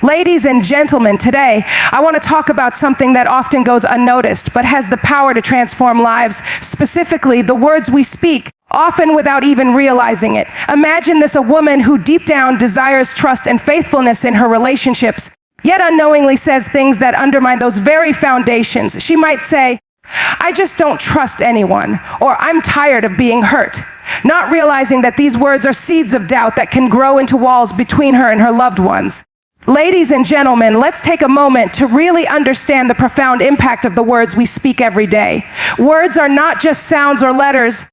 Ladies and gentlemen, today I want to talk about something that often goes unnoticed but has the power to transform lives, specifically the words we speak, often without even realizing it. Imagine this: a woman who deep down desires trust and faithfulness in her relationships, yet unknowingly says things that undermine those very foundations. She might say, "I just don't trust anyone," or "I'm tired of being hurt," not realizing that these words are seeds of doubt that can grow into walls between her and her loved ones. Ladies and gentlemen, let's take a moment to really understand the profound impact of the words we speak every day. Words are not just sounds or letters.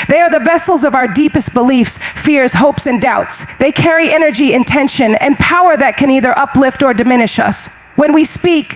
They are the vessels of our deepest beliefs, fears, hopes, and doubts. They carry energy, intention, and power that can either uplift or diminish us. When we speak,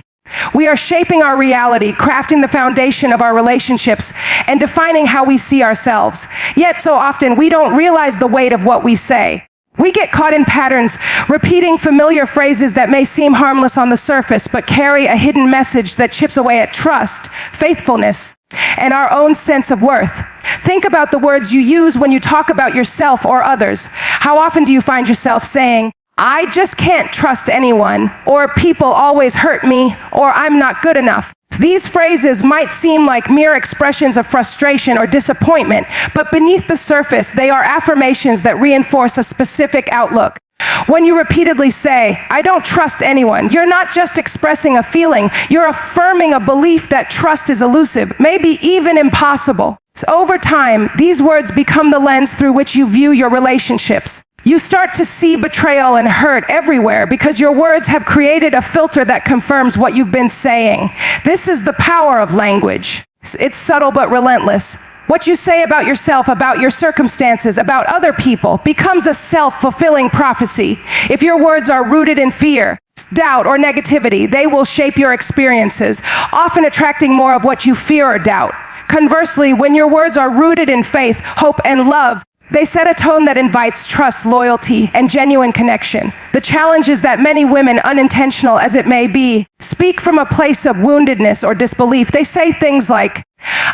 we are shaping our reality, crafting the foundation of our relationships, and defining how we see ourselves. Yet so often, we don't realize the weight of what we say. We get caught in patterns, repeating familiar phrases that may seem harmless on the surface, but carry a hidden message that chips away at trust, faithfulness, and our own sense of worth. Think about the words you use when you talk about yourself or others. How often do you find yourself saying, "I just can't trust anyone," or "people always hurt me," or "I'm not good enough"? These phrases might seem like mere expressions of frustration or disappointment, but beneath the surface, they are affirmations that reinforce a specific outlook. When you repeatedly say, "I don't trust anyone," you're not just expressing a feeling, you're affirming a belief that trust is elusive, maybe even impossible. So over time, these words become the lens through which you view your relationships. You start to see betrayal and hurt everywhere because your words have created a filter that confirms what you've been saying. This is the power of language. It's subtle but relentless. What you say about yourself, about your circumstances, about other people becomes a self-fulfilling prophecy. If your words are rooted in fear, doubt, or negativity, they will shape your experiences, often attracting more of what you fear or doubt. Conversely, when your words are rooted in faith, hope, and love, they set a tone that invites trust, loyalty, and genuine connection. The challenge is that many women, unintentional as it may be, speak from a place of woundedness or disbelief. They say things like,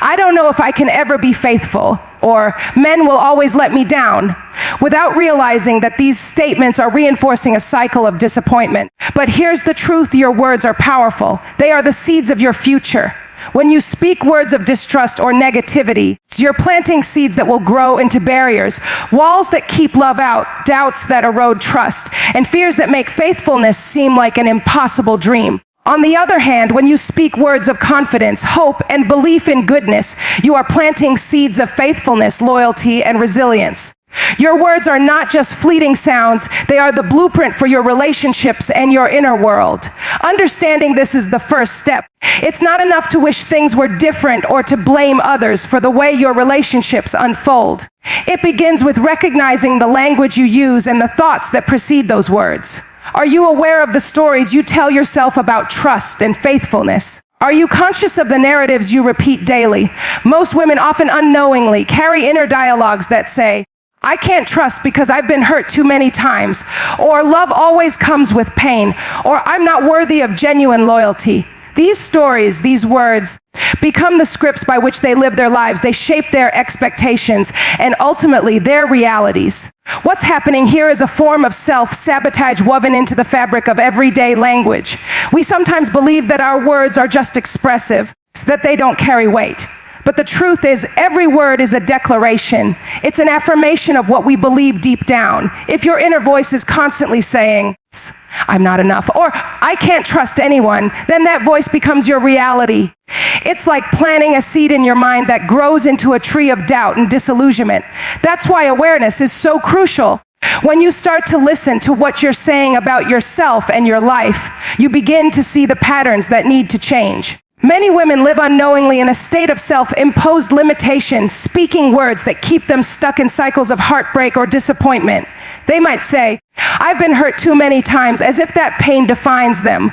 "I don't know if I can ever be faithful," or "men will always let me down," without realizing that these statements are reinforcing a cycle of disappointment. But here's the truth: your words are powerful. They are the seeds of your future. When you speak words of distrust or negativity, you're planting seeds that will grow into barriers, walls that keep love out, doubts that erode trust, and fears that make faithfulness seem like an impossible dream. On the other hand, when you speak words of confidence, hope, and belief in goodness, you are planting seeds of faithfulness, loyalty, and resilience. Your words are not just fleeting sounds, they are the blueprint for your relationships and your inner world. Understanding this is the first step. It's not enough to wish things were different or to blame others for the way your relationships unfold. It begins with recognizing the language you use and the thoughts that precede those words. Are you aware of the stories you tell yourself about trust and faithfulness? Are you conscious of the narratives you repeat daily? Most women, often unknowingly, carry inner dialogues that say, "I can't trust because I've been hurt too many times," or "love always comes with pain," or "I'm not worthy of genuine loyalty." These stories, these words, become the scripts by which they live their lives. They shape their expectations and ultimately their realities. What's happening here is a form of self-sabotage woven into the fabric of everyday language. We sometimes believe that our words are just expressive, that they don't carry weight. But the truth is, every word is a declaration. It's an affirmation of what we believe deep down. If your inner voice is constantly saying, "I'm not enough," or "I can't trust anyone," then that voice becomes your reality. It's like planting a seed in your mind that grows into a tree of doubt and disillusionment. That's why awareness is so crucial. When you start to listen to what you're saying about yourself and your life, you begin to see the patterns that need to change. Many women live unknowingly in a state of self-imposed limitation, speaking words that keep them stuck in cycles of heartbreak or disappointment. They might say, "I've been hurt too many times," as if that pain defines them.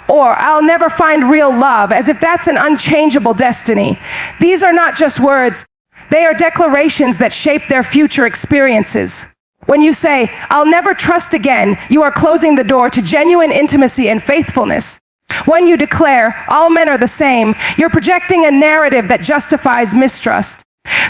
Or, "I'll never find real love," as if that's an unchangeable destiny. These are not just words. They are declarations that shape their future experiences. When you say, "I'll never trust again," you are closing the door to genuine intimacy and faithfulness. When you declare, "All men are the same," you're projecting a narrative that justifies mistrust.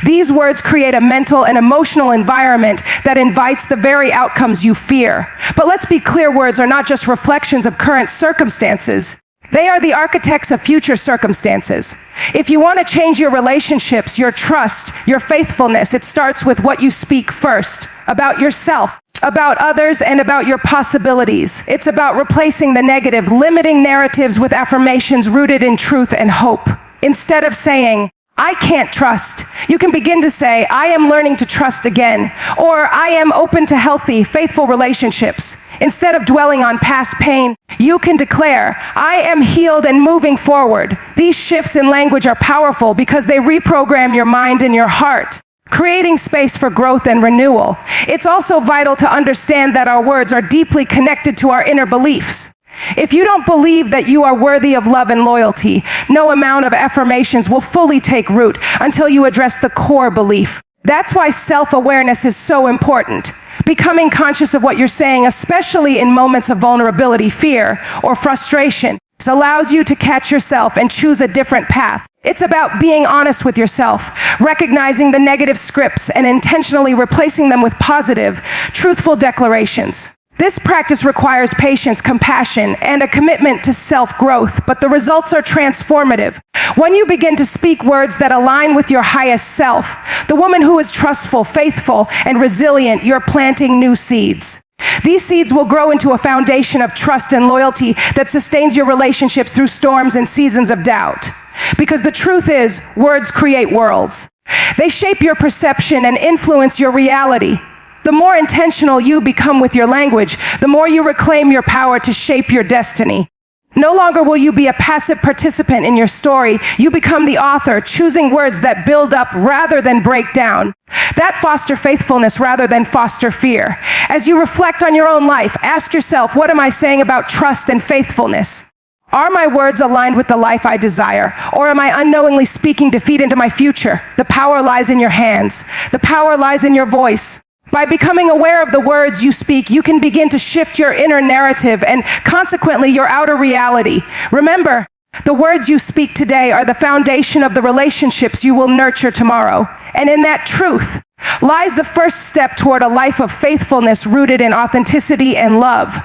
These words create a mental and emotional environment that invites the very outcomes you fear. But let's be clear, words are not just reflections of current circumstances. They are the architects of future circumstances. If you want to change your relationships, your trust, your faithfulness, it starts with what you speak first, about yourself, about others, and about your possibilities. It's about replacing the negative, limiting narratives with affirmations rooted in truth and hope. Instead of saying, "I can't trust," you can begin to say, "I am learning to trust again," or "I am open to healthy, faithful relationships." Instead of dwelling on past pain, you can declare, "I am healed and moving forward." These shifts in language are powerful because they reprogram your mind and your heart, creating space for growth and renewal. It's also vital to understand that our words are deeply connected to our inner beliefs. If you don't believe that you are worthy of love and loyalty, no amount of affirmations will fully take root until you address the core belief. That's why self-awareness is so important. Becoming conscious of what you're saying, especially in moments of vulnerability, fear, or frustration, allows you to catch yourself and choose a different path. It's about being honest with yourself, recognizing the negative scripts, and intentionally replacing them with positive, truthful declarations. This practice requires patience, compassion, and a commitment to self-growth, but the results are transformative. When you begin to speak words that align with your highest self, the woman who is trustful, faithful, and resilient, you're planting new seeds. These seeds will grow into a foundation of trust and loyalty that sustains your relationships through storms and seasons of doubt. Because the truth is, words create worlds. They shape your perception and influence your reality. The more intentional you become with your language, the more you reclaim your power to shape your destiny. No longer will you be a passive participant in your story. You become the author, choosing words that build up rather than break down, that foster faithfulness rather than foster fear. As you reflect on your own life, ask yourself, what am I saying about trust and faithfulness? Are my words aligned with the life I desire? Or am I unknowingly speaking defeat into my future? The power lies in your hands. The power lies in your voice. By becoming aware of the words you speak, you can begin to shift your inner narrative and consequently your outer reality. Remember, the words you speak today are the foundation of the relationships you will nurture tomorrow. And in that truth lies the first step toward a life of faithfulness rooted in authenticity and love.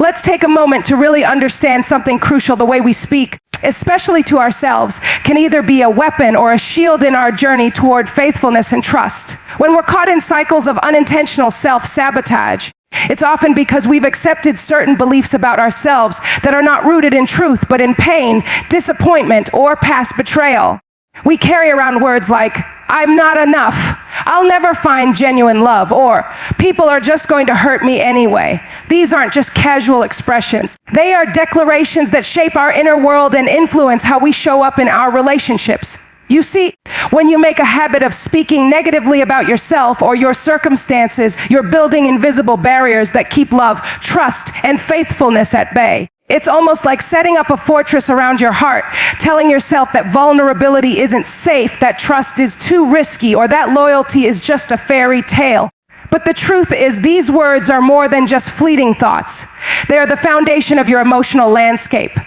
Let's take a moment to really understand something crucial. The way we speak, especially to ourselves, can either be a weapon or a shield in our journey toward faithfulness and trust. When we're caught in cycles of unintentional self-sabotage, it's often because we've accepted certain beliefs about ourselves that are not rooted in truth, but in pain, disappointment, or past betrayal. We carry around words like, "I'm not enough," "I'll never find genuine love," or "people are just going to hurt me anyway." These aren't just casual expressions. They are declarations that shape our inner world and influence how we show up in our relationships. You see, when you make a habit of speaking negatively about yourself or your circumstances, you're building invisible barriers that keep love, trust, and faithfulness at bay. It's almost like setting up a fortress around your heart, telling yourself that vulnerability isn't safe, that trust is too risky, or that loyalty is just a fairy tale. But the truth is, these words are more than just fleeting thoughts. They are the foundation of your emotional landscape.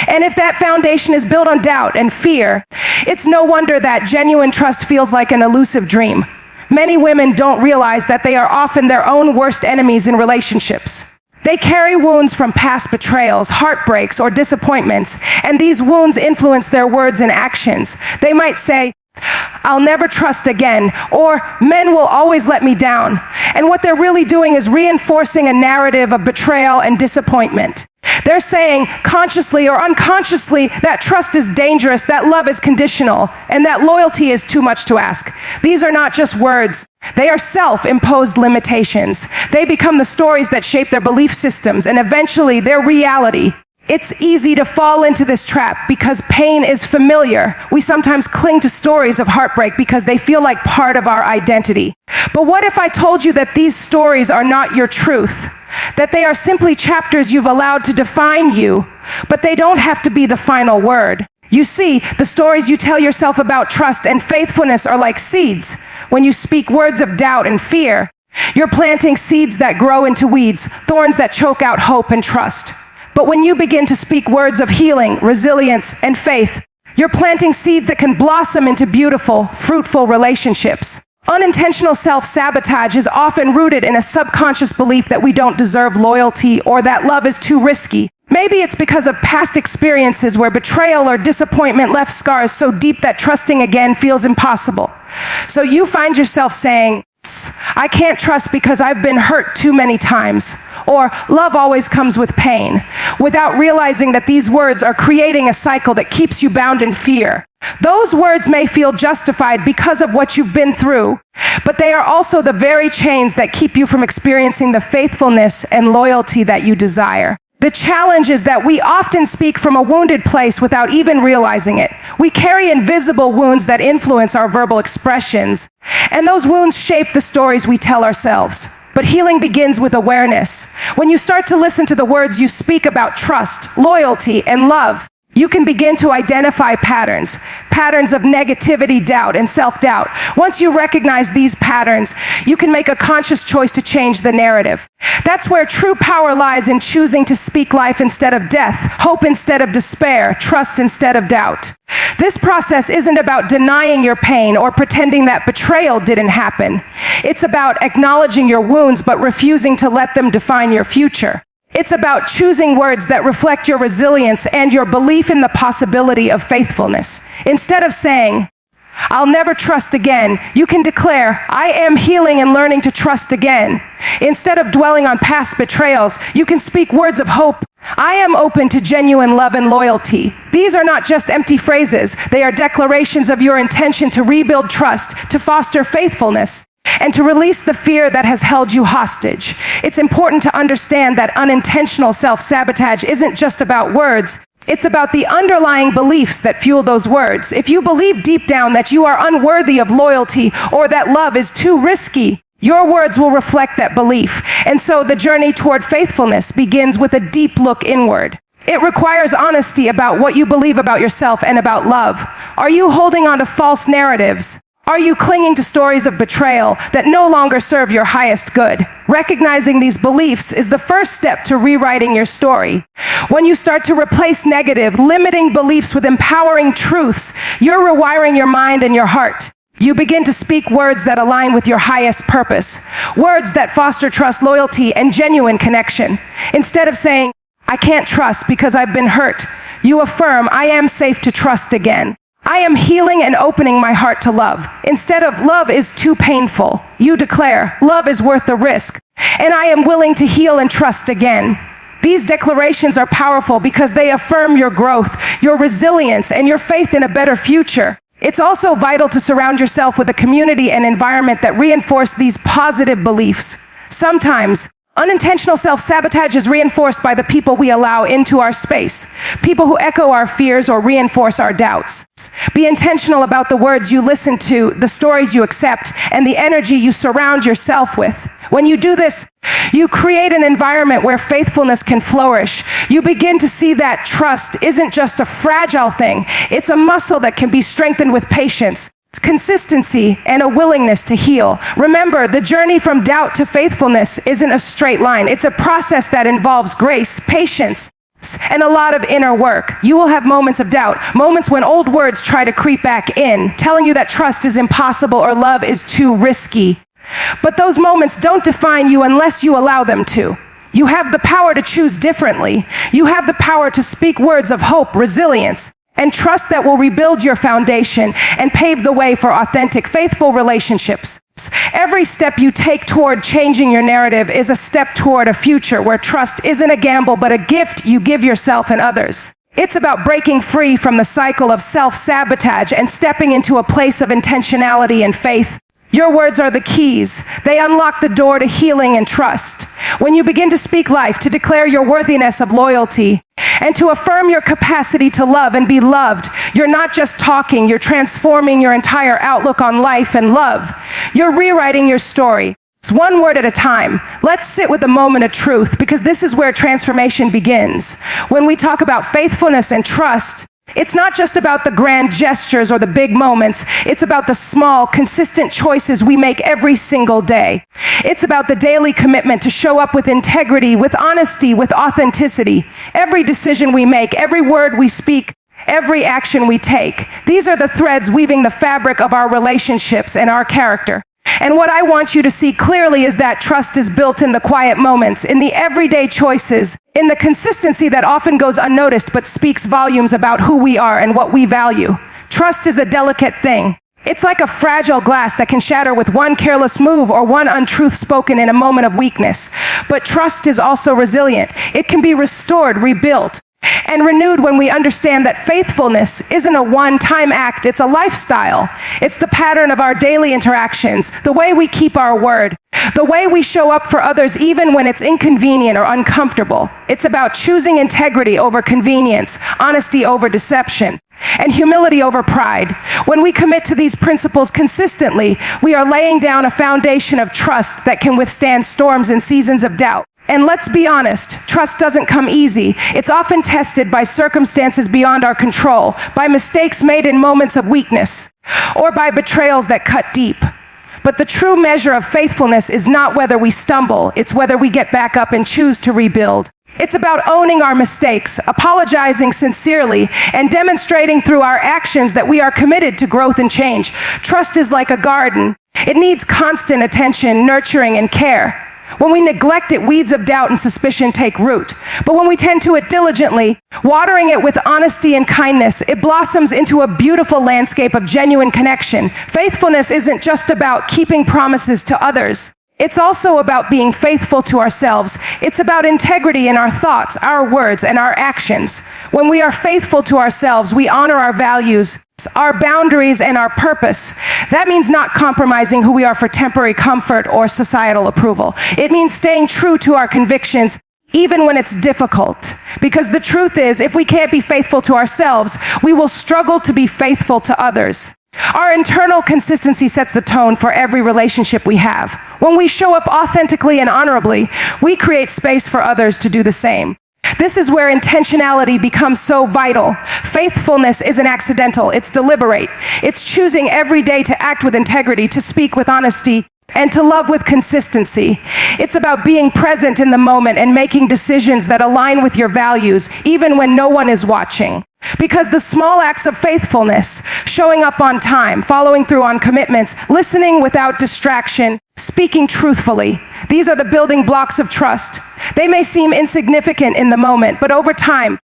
And if that foundation is built on doubt and fear, it's no wonder that genuine trust feels like an elusive dream. Many women don't realize that they are often their own worst enemies in relationships. They carry wounds from past betrayals, heartbreaks, or disappointments, and these wounds influence their words and actions. They might say, "I'll never trust again," or "men will always let me down." And what they're really doing is reinforcing a narrative of betrayal and disappointment. They're saying, consciously or unconsciously, that trust is dangerous, that love is conditional, and that loyalty is too much to ask. These are not just words. They are self-imposed limitations. They become the stories that shape their belief systems and eventually their reality. It's easy to fall into this trap because pain is familiar. We sometimes cling to stories of heartbreak because they feel like part of our identity. But what if I told you that these stories are not your truth? That they are simply chapters you've allowed to define you, but they don't have to be the final word. You see, the stories you tell yourself about trust and faithfulness are like seeds. When you speak words of doubt and fear, you're planting seeds that grow into weeds, thorns that choke out hope and trust. But when you begin to speak words of healing, resilience, and faith, You're planting seeds that can blossom into beautiful, fruitful relationships. Unintentional self-sabotage is often rooted in a subconscious belief that we don't deserve loyalty or that love is too risky. Maybe it's because of past experiences where betrayal or disappointment left scars so deep that trusting again feels impossible. So you find yourself saying, I can't trust because I've been hurt too many times, or love always comes with pain, without realizing that these words are creating a cycle that keeps you bound in fear. Those words may feel justified because of what you've been through, but they are also the very chains that keep you from experiencing the faithfulness and loyalty that you desire. The challenge is that we often speak from a wounded place without even realizing it. We carry invisible wounds that influence our verbal expressions, and those wounds shape the stories we tell ourselves. But healing begins with awareness. When you start to listen to the words you speak about trust, loyalty, and love, you can begin to identify patterns of negativity, doubt, and self-doubt. Once you recognize these patterns, you can make a conscious choice to change the narrative. That's where true power lies, in choosing to speak life instead of death, hope instead of despair, trust instead of doubt. This process isn't about denying your pain or pretending that betrayal didn't happen. It's about acknowledging your wounds but refusing to let them define your future. It's about choosing words that reflect your resilience and your belief in the possibility of faithfulness. Instead of saying, I'll never trust again, you can declare, I am healing and learning to trust again. Instead of dwelling on past betrayals, you can speak words of hope. I am open to genuine love and loyalty. These are not just empty phrases. They are declarations of your intention to rebuild trust, to foster faithfulness, and to release the fear that has held you hostage. It's important to understand that unintentional self-sabotage isn't just about words. It's about the underlying beliefs that fuel those words. If you believe deep down that you are unworthy of loyalty or that love is too risky, your words will reflect that belief. And so the journey toward faithfulness begins with a deep look inward. It requires honesty about what you believe about yourself and about love. Are you holding on to false narratives? Are you clinging to stories of betrayal that no longer serve your highest good? Recognizing these beliefs is the first step to rewriting your story. When you start to replace negative, limiting beliefs with empowering truths, you're rewiring your mind and your heart. You begin to speak words that align with your highest purpose, words that foster trust, loyalty, and genuine connection. Instead of saying, I can't trust because I've been hurt, you affirm, I am safe to trust again. I am healing and opening my heart to love. Instead of love is too painful, you declare, love is worth the risk, and I am willing to heal and trust again. These declarations are powerful because they affirm your growth, your resilience, and your faith in a better future. It's also vital to surround yourself with a community and environment that reinforce these positive beliefs. Sometimes, unintentional self-sabotage is reinforced by the people we allow into our space, people who echo our fears or reinforce our doubts. Be intentional about the words you listen to, the stories you accept, and the energy you surround yourself with. When you do this, you create an environment where faithfulness can flourish. You begin to see that trust isn't just a fragile thing. It's a muscle that can be strengthened with patience, consistency, and a willingness to heal. Remember, the journey from doubt to faithfulness isn't a straight line. It's a process that involves grace, patience, and a lot of inner work. You will have moments of doubt, moments when old words try to creep back in, telling you that trust is impossible or love is too risky. But those moments don't define you unless you allow them to. You have the power to choose differently. You have the power to speak words of hope, resilience, and trust that will rebuild your foundation and pave the way for authentic, faithful relationships. Every step you take toward changing your narrative is a step toward a future where trust isn't a gamble, but a gift you give yourself and others. It's about breaking free from the cycle of self-sabotage and stepping into a place of intentionality and faith. Your words are the keys. They unlock the door to healing and trust. When you begin to speak life, to declare your worthiness of loyalty, and to affirm your capacity to love and be loved, you're not just talking, you're transforming your entire outlook on life and love. You're rewriting your story. It's one word at a time. Let's sit with a moment of truth, because this is where transformation begins. When we talk about faithfulness and trust, it's not just about the grand gestures or the big moments. It's about the small, consistent choices we make every single day. It's about the daily commitment to show up with integrity, with honesty, with authenticity. Every decision we make, every word we speak, every action we take. These are the threads weaving the fabric of our relationships and our character. And what I want you to see clearly is that trust is built in the quiet moments, in the everyday choices, in the consistency that often goes unnoticed but speaks volumes about who we are and what we value. Trust is a delicate thing. It's like a fragile glass that can shatter with one careless move or one untruth spoken in a moment of weakness. But trust is also resilient. It can be restored, rebuilt, and renewed when we understand that faithfulness isn't a one-time act, it's a lifestyle. It's the pattern of our daily interactions, the way we keep our word, the way we show up for others even when it's inconvenient or uncomfortable. It's about choosing integrity over convenience, honesty over deception, and humility over pride. When we commit to these principles consistently, we are laying down a foundation of trust that can withstand storms and seasons of doubt. And let's be honest, trust doesn't come easy. It's often tested by circumstances beyond our control, by mistakes made in moments of weakness, or by betrayals that cut deep. But the true measure of faithfulness is not whether we stumble, it's whether we get back up and choose to rebuild. It's about owning our mistakes, apologizing sincerely, and demonstrating through our actions that we are committed to growth and change. Trust is like a garden. It needs constant attention, nurturing, and care. When we neglect it, weeds of doubt and suspicion take root. But when we tend to it diligently, watering it with honesty and kindness, it blossoms into a beautiful landscape of genuine connection. Faithfulness isn't just about keeping promises to others. It's also about being faithful to ourselves. It's about integrity in our thoughts, our words, and our actions. When we are faithful to ourselves, we honor our values, our boundaries, and our purpose. That means not compromising who we are for temporary comfort or societal approval. It means staying true to our convictions, even when it's difficult. Because the truth is, if we can't be faithful to ourselves, we will struggle to be faithful to others. Our internal consistency sets the tone for every relationship we have. When we show up authentically and honorably, we create space for others to do the same. This is where intentionality becomes so vital. Faithfulness isn't accidental, it's deliberate. It's choosing every day to act with integrity, to speak with honesty, and to love with consistency. It's about being present in the moment and making decisions that align with your values, even when no one is watching. Because the small acts of faithfulness, showing up on time, following through on commitments, listening without distraction, speaking truthfully, these are the building blocks of trust. They may seem insignificant in the moment, but over time,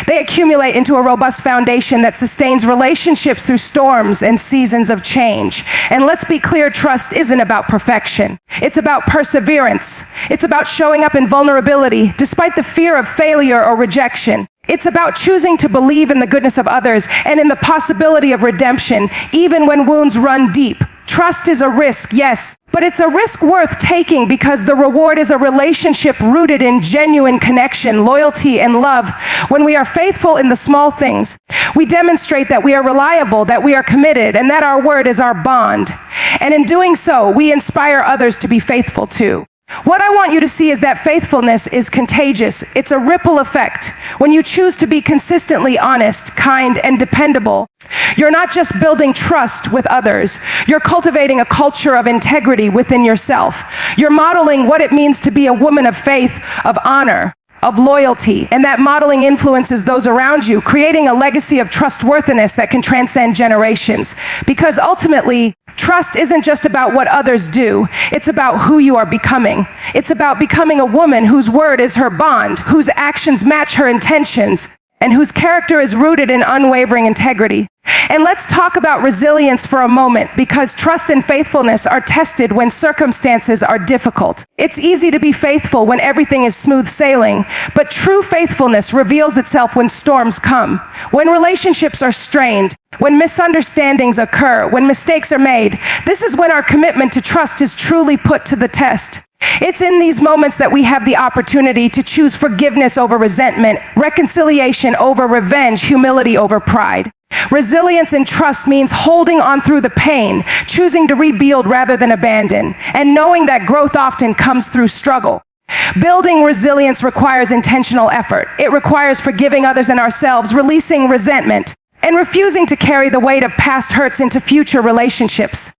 they accumulate into a robust foundation that sustains relationships through storms and seasons of change. And let's be clear, trust isn't about perfection. It's about perseverance. It's about showing up in vulnerability, despite the fear of failure or rejection. It's about choosing to believe in the goodness of others and in the possibility of redemption, even when wounds run deep. Trust is a risk, yes, but it's a risk worth taking because the reward is a relationship rooted in genuine connection, loyalty, and love. When we are faithful in the small things, we demonstrate that we are reliable, that we are committed, and that our word is our bond. And in doing so, we inspire others to be faithful too. What I want you to see is that faithfulness is contagious. It's a ripple effect. When you choose to be consistently honest, kind, and dependable, you're not just building trust with others. You're cultivating a culture of integrity within yourself. You're modeling what it means to be a woman of faith, of honor, of loyalty, and that modeling influences those around you, creating a legacy of trustworthiness that can transcend generations. Because ultimately, trust isn't just about what others do, it's about who you are becoming. It's about becoming a woman whose word is her bond, whose actions match her intentions, and whose character is rooted in unwavering integrity. And let's talk about resilience for a moment, because trust and faithfulness are tested when circumstances are difficult. It's easy to be faithful when everything is smooth sailing, but true faithfulness reveals itself when storms come, when relationships are strained, when misunderstandings occur, when mistakes are made. This is when our commitment to trust is truly put to the test. It's in these moments that we have the opportunity to choose forgiveness over resentment, reconciliation over revenge, humility over pride. Resilience and trust means holding on through the pain, choosing to rebuild rather than abandon, and knowing that growth often comes through struggle. Building resilience requires intentional effort. It requires forgiving others and ourselves, releasing resentment, and refusing to carry the weight of past hurts into future relationships.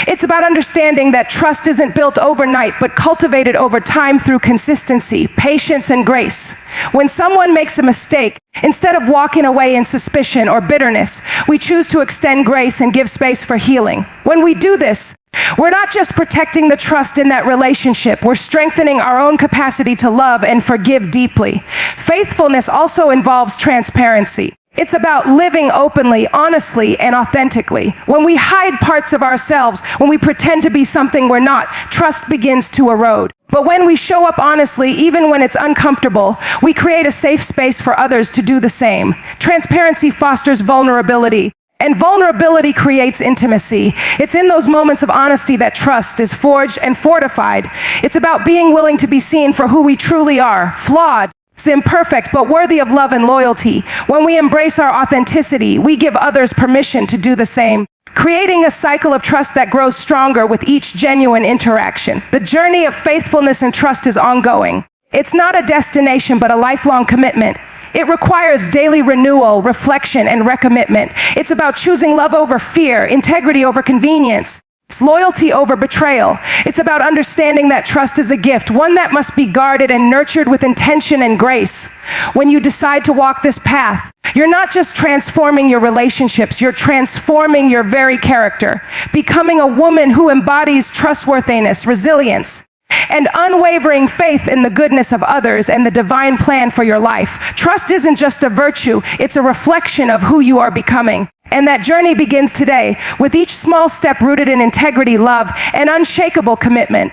It's about understanding that trust isn't built overnight, but cultivated over time through consistency, patience, and grace. When someone makes a mistake, instead of walking away in suspicion or bitterness, we choose to extend grace and give space for healing. When we do this, we're not just protecting the trust in that relationship, we're strengthening our own capacity to love and forgive deeply. Faithfulness also involves transparency. It's about living openly, honestly, and authentically. When we hide parts of ourselves, when we pretend to be something we're not, trust begins to erode. But when we show up honestly, even when it's uncomfortable, we create a safe space for others to do the same. Transparency fosters vulnerability, and vulnerability creates intimacy. It's in those moments of honesty that trust is forged and fortified. It's about being willing to be seen for who we truly are, flawed, imperfect, but worthy of love and loyalty. When we embrace our authenticity, we give others permission to do the same, creating a cycle of trust that grows stronger with each genuine interaction. The journey of faithfulness and trust is ongoing. It's not a destination, but a lifelong commitment. It requires daily renewal, reflection, and recommitment. It's about choosing love over fear, integrity over convenience, loyalty over betrayal. It's about understanding that trust is a gift, one that must be guarded and nurtured with intention and grace. When you decide to walk this path, you're not just transforming your relationships, you're transforming your very character, becoming a woman who embodies trustworthiness, resilience, and unwavering faith in the goodness of others and the divine plan for your life. Trust isn't just a virtue, it's a reflection of who you are becoming. And that journey begins today with each small step rooted in integrity, love, and unshakable commitment.